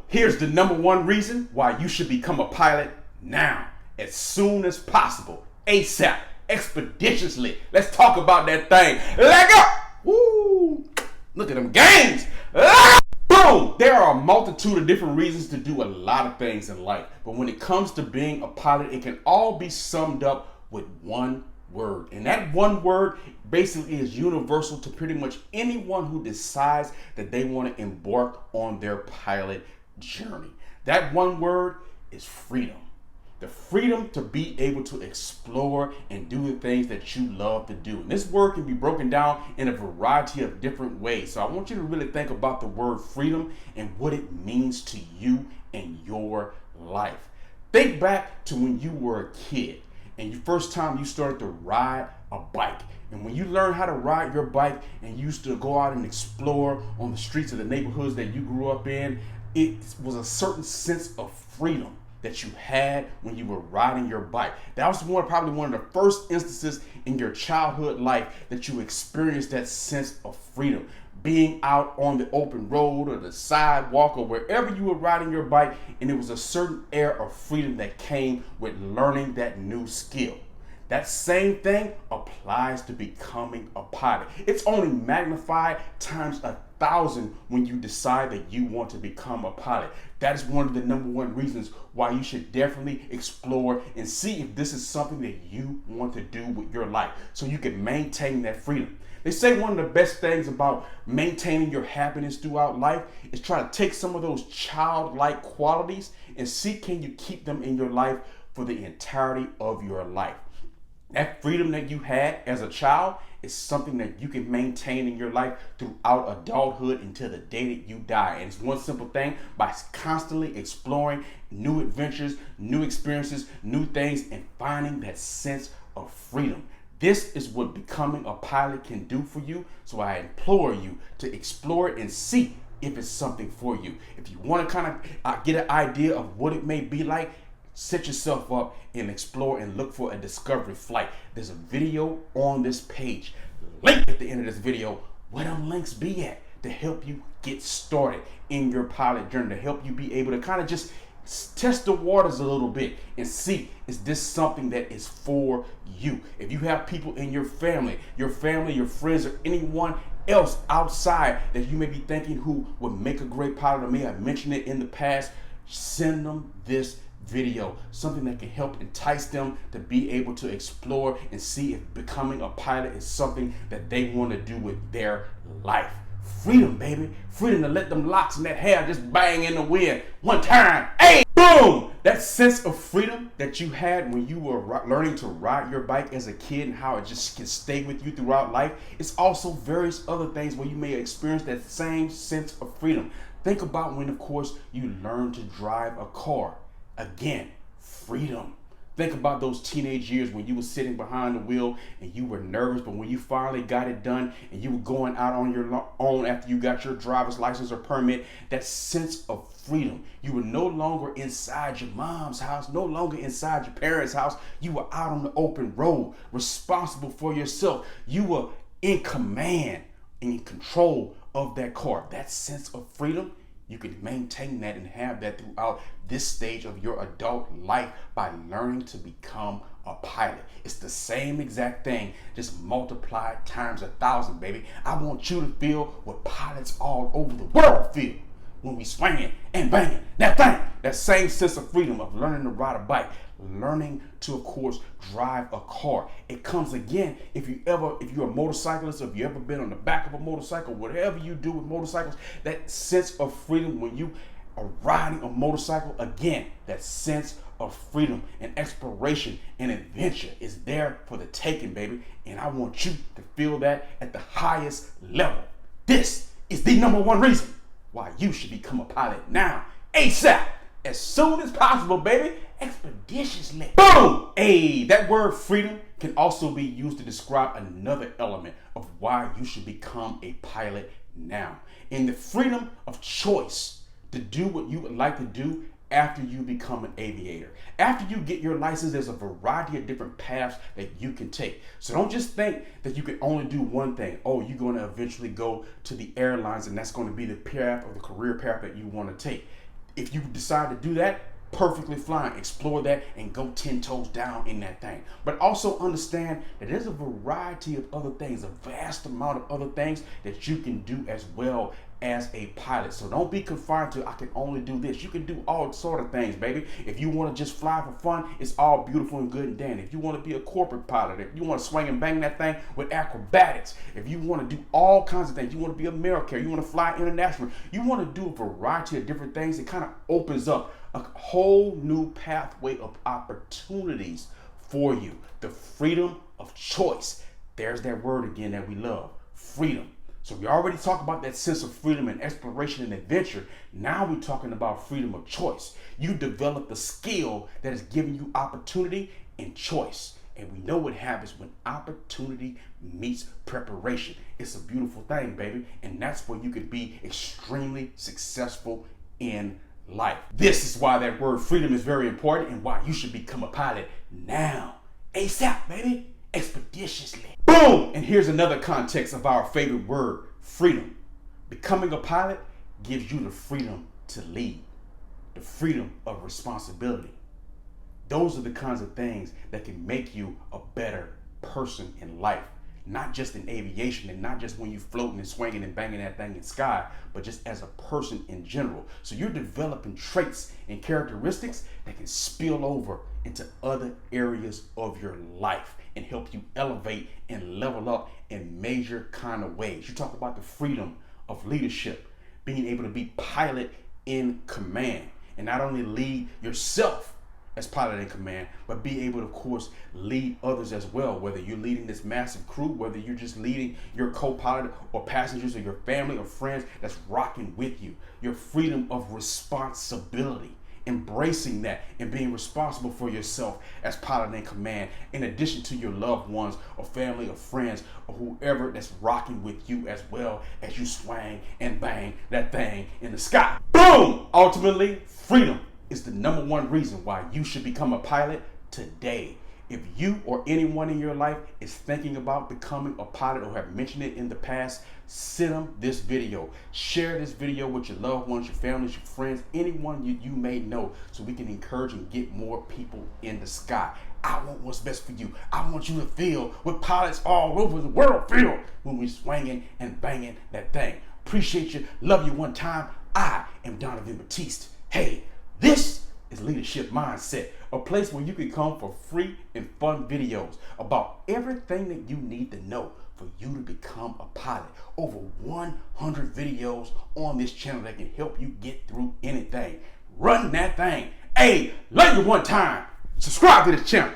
Here's the number one reason why you should become a pilot now, as soon as possible, ASAP, expeditiously. Let's talk about that thing. Leg up! Woo! Look at them games. Boom! There are a multitude of different reasons to do a lot of things in life, but when it comes to being a pilot, it can all be summed up with one word. And that one word basically is universal to pretty much anyone who decides that they want to embark on their pilot journey. That one word is freedom. The freedom to be able to explore and do the things that you love to do. And this word can be broken down in a variety of different ways. So I want you to really think about the word freedom and what it means to you in your life. Think back to when you were a kid and the first time you started to ride a bike. And when you learned how to ride your bike and you used to go out and explore on the streets of the neighborhoods that you grew up in, it was a certain sense of freedom that you had when you were riding your bike. That was probably one of the first instances in your childhood life that you experienced that sense of freedom. Being out on the open road or the sidewalk or wherever you were riding your bike, and it was a certain air of freedom that came with learning that new skill. That same thing applies to becoming a pilot. It's only magnified times 1,000 when you decide that you want to become a pilot. That is one of the number one reasons why you should definitely explore and see if this is something that you want to do with your life so you can maintain that freedom. They say one of the best things about maintaining your happiness throughout life is try to take some of those childlike qualities and see can you keep them in your life for the entirety of your life. That freedom that you had as a child is something that you can maintain in your life throughout adulthood until the day that you die. And it's one simple thing: by constantly exploring new adventures, new experiences, new things, and finding that sense of freedom. This is what becoming a pilot can do for you. So I implore you to explore it and see if it's something for you. If you want to kind of get an idea of what it may be like, set yourself up and explore and look for a discovery flight. There's a video on this page, link at the end of this video, where them links be at to help you get started in your pilot journey, to help you be able to kind of just test the waters a little bit and see, is this something that is for you? If you have people in your family, your friends, or anyone else outside that you may be thinking who would make a great pilot, or may have mentioned it in the past, send them this video, something that can help entice them to be able to explore and see if becoming a pilot is something that they want to do with their life. Freedom, baby. Freedom to let them locks and that hair just bang in the wind one time. Hey, boom! That sense of freedom that you had when you were learning to ride your bike as a kid and how it just can stay with you throughout life. It's also various other things where you may experience that same sense of freedom. Think about when, of course, you learn to drive a car. Again, freedom. Think about those teenage years when you were sitting behind the wheel and you were nervous, but when you finally got it done and you were going out on your own after you got your driver's license or permit, that sense of freedom. You were no longer inside your mom's house, no longer inside your parents' house. You were out on the open road, responsible for yourself. You were in command and in control of that car. That sense of freedom, you can maintain that and have that throughout this stage of your adult life by learning to become a pilot. It's the same exact thing, just multiplied times 1,000, baby. I want you to feel what pilots all over the world feel when we swinging and banging that thing. That same sense of freedom of learning to ride a bike, learning to, of course, drive a car. It comes again if you're a motorcyclist, or if you ever been on the back of a motorcycle, whatever you do with motorcycles, that sense of freedom when you are riding a motorcycle, again, that sense of freedom and exploration and adventure is there for the taking, baby. And I want you to feel that at the highest level. This is the number one reason why you should become a pilot now, ASAP, as soon as possible, baby. Expeditiously. Boom! Hey, that word freedom can also be used to describe another element of why you should become a pilot now. In the freedom of choice to do what you would like to do after you become an aviator. After you get your license, there's a variety of different paths that you can take. So don't just think that you can only do one thing. Oh, you're going to eventually go to the airlines and that's going to be the path or the career path that you want to take. If you decide to do that, perfectly fine. Explore that and go 10 toes down in that thing. But also understand that there's a variety of other things, a vast amount of other things that you can do as well as a pilot. So don't be confined to, I can only do this. You can do all sort of things, baby. If you want to just fly for fun, it's all beautiful and good and dandy. If you want to be a corporate pilot, if you want to swing and bang that thing with acrobatics, if you want to do all kinds of things, you want to be a American, you want to fly international, you want to do a variety of different things, it kind of opens up a whole new pathway of opportunities for you. The freedom of choice. There's that word again that we love, freedom. So we already talked about that sense of freedom and exploration and adventure. Now we're talking about freedom of choice. You develop the skill that is giving you opportunity and choice. And we know what happens when opportunity meets preparation. It's a beautiful thing, baby. And that's where you can be extremely successful in life. This is why that word freedom is very important and why you should become a pilot now. ASAP, baby. Expeditiously. Boom! And here's another context of our favorite word, freedom. Becoming a pilot gives you the freedom to lead, the freedom of responsibility. Those are the kinds of things that can make you a better person in life. Not just in aviation and not just when you're floating and swinging and banging that thing in the sky, but just as a person in general. So you're developing traits and characteristics that can spill over into other areas of your life and help you elevate and level up in major kind of ways. You talk about the freedom of leadership, being able to be pilot in command and not only lead yourself as pilot in command, but be able to, of course, lead others as well. Whether you're leading this massive crew, whether you're just leading your co-pilot or passengers or your family or friends that's rocking with you. Your freedom of responsibility, embracing that and being responsible for yourself as pilot in command, in addition to your loved ones or family or friends or whoever that's rocking with you as well as you swang and bang that thing in the sky. Boom! Ultimately, freedom is the number one reason why you should become a pilot today. If you or anyone in your life is thinking about becoming a pilot or have mentioned it in the past, send them this video. Share this video with your loved ones, your families, your friends, anyone you may know, so we can encourage and get more people in the sky. I want what's best for you. I want you to feel what pilots all over the world feel when we're swinging and banging that thing. Appreciate you. Love you one time. I am Donovan Batiste. Hey, this is Leadership Mindset, a place where you can come for free and fun videos about everything that you need to know for you to become a pilot. Over 100 videos on this channel that can help you get through anything. Run that thing. Hey, love you one time. Subscribe to this channel.